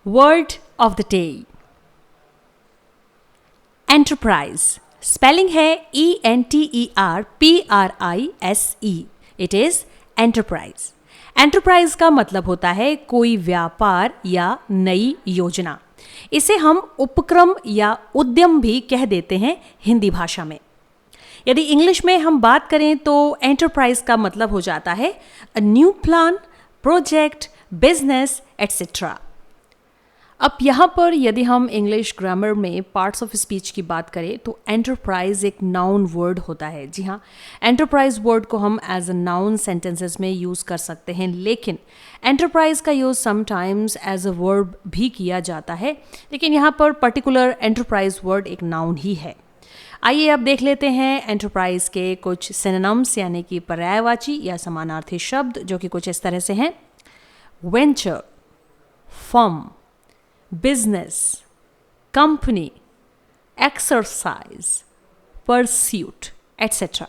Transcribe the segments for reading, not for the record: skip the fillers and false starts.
Word of the day, enterprise. Spelling है ENTERPRISE। It is enterprise. Enterprise का मतलब होता है कोई व्यापार या नई योजना। इसे हम उपक्रम या उद्यम भी कह देते हैं हिंदी भाषा में। यदि इंग्लिश में हम बात करें तो एंटरप्राइज का मतलब हो जाता है a new plan, project, business etcetera. अब यहाँ पर यदि हम इंग्लिश ग्रामर में पार्ट्स ऑफ स्पीच की बात करें तो एंटरप्राइज एक नाउन वर्ड होता है। जी हाँ, एंटरप्राइज वर्ड को हम एज अ नाउन सेंटेंसेस में यूज़ कर सकते हैं, लेकिन एंटरप्राइज का use sometimes as a verb भी किया जाता है, लेकिन यहाँ पर पर्टिकुलर एंटरप्राइज वर्ड एक नाउन ही है। आइए अब देख लेते हैं एंटरप्राइज के कुछ सिनोनिम्स यानी कि पर्यायवाची या समानार्थी शब्द, जो कि कुछ इस तरह से हैं। Venture, firm, business, company, exercise, pursuit etcetera.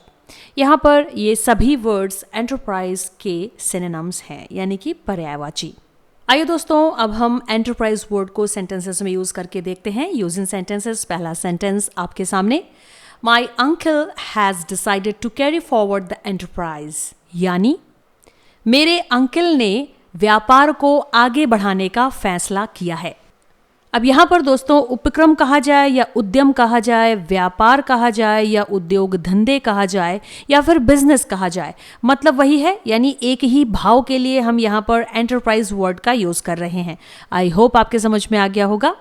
यहाँ पर ये सभी वर्ड्स एंटरप्राइज के सिनोनिम्स हैं यानी कि पर्यायवाची। आइए दोस्तों, अब हम एंटरप्राइज वर्ड को सेंटेंसेस में यूज करके देखते हैं। यूजिंग सेंटेंसेस, पहला सेंटेंस आपके सामने, my uncle has decided to carry forward the enterprise, यानी मेरे अंकल ने व्यापार को आगे बढ़ाने का फैसला किया है। अब यहाँ पर दोस्तों उपक्रम कहा जाए या उद्यम कहा जाए, व्यापार कहा जाए या उद्योग धंधे कहा जाए या फिर बिजनेस कहा जाए, मतलब वही है, यानी एक ही भाव के लिए हम यहाँ पर एंटरप्राइज वर्ड का यूज कर रहे हैं। आई होप आपके समझ में आ गया होगा।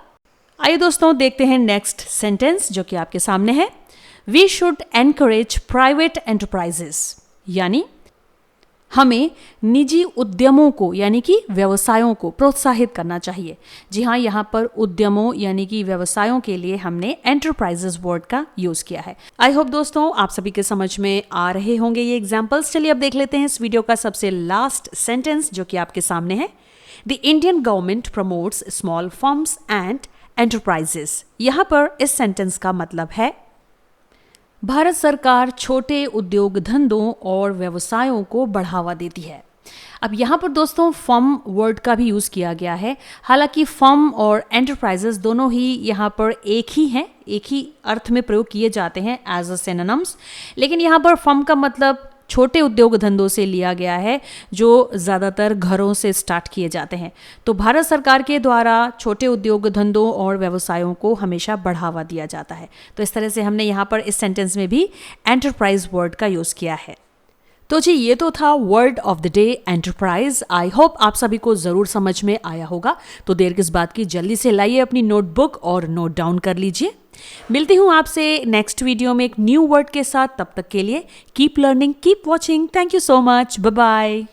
आइए दोस्तों देखते हैं नेक्स्ट सेंटेंस जो कि आपके सामने है। We should encourage private enterprises, यानी हमें निजी उद्यमों को यानी कि व्यवसायों को प्रोत्साहित करना चाहिए। जी हाँ, यहाँ पर उद्यमों यानी कि व्यवसायों के लिए हमने एंटरप्राइजेस वर्ड का यूज किया है। आई होप दोस्तों आप सभी के समझ में आ रहे होंगे ये एग्जाम्पल्स। चलिए अब देख लेते हैं इस वीडियो का सबसे लास्ट सेंटेंस जो कि आपके सामने है। The Indian government promotes small firms and enterprises. यहाँ पर इस सेंटेंस का मतलब है भारत सरकार छोटे उद्योग धंधों और व्यवसायों को बढ़ावा देती है। अब यहाँ पर दोस्तों फर्म वर्ड का भी यूज़ किया गया है। हालांकि फर्म और एंटरप्राइजेस दोनों ही यहाँ पर एक ही हैं, एक ही अर्थ में प्रयोग किए जाते हैं एज अ सिनोनिम्स, लेकिन यहाँ पर फर्म का मतलब छोटे उद्योग धंधों से लिया गया है जो ज़्यादातर घरों से स्टार्ट किए जाते हैं। तो भारत सरकार के द्वारा छोटे उद्योग धंधों और व्यवसायों को हमेशा बढ़ावा दिया जाता है। तो इस तरह से हमने यहाँ पर इस सेंटेंस में भी एंटरप्राइज वर्ड का यूज़ किया है। तो जी ये तो था word of the day enterprise. I hope आप सभी को ज़रूर समझ में आया होगा। तो देर किस बात की, जल्दी से लाइए अपनी नोटबुक और नोट डाउन कर लीजिए। मिलती हूँ आपसे नेक्स्ट वीडियो में एक न्यू वर्ड के साथ। तब तक के लिए keep learning, keep watching. Thank you so much, bye bye.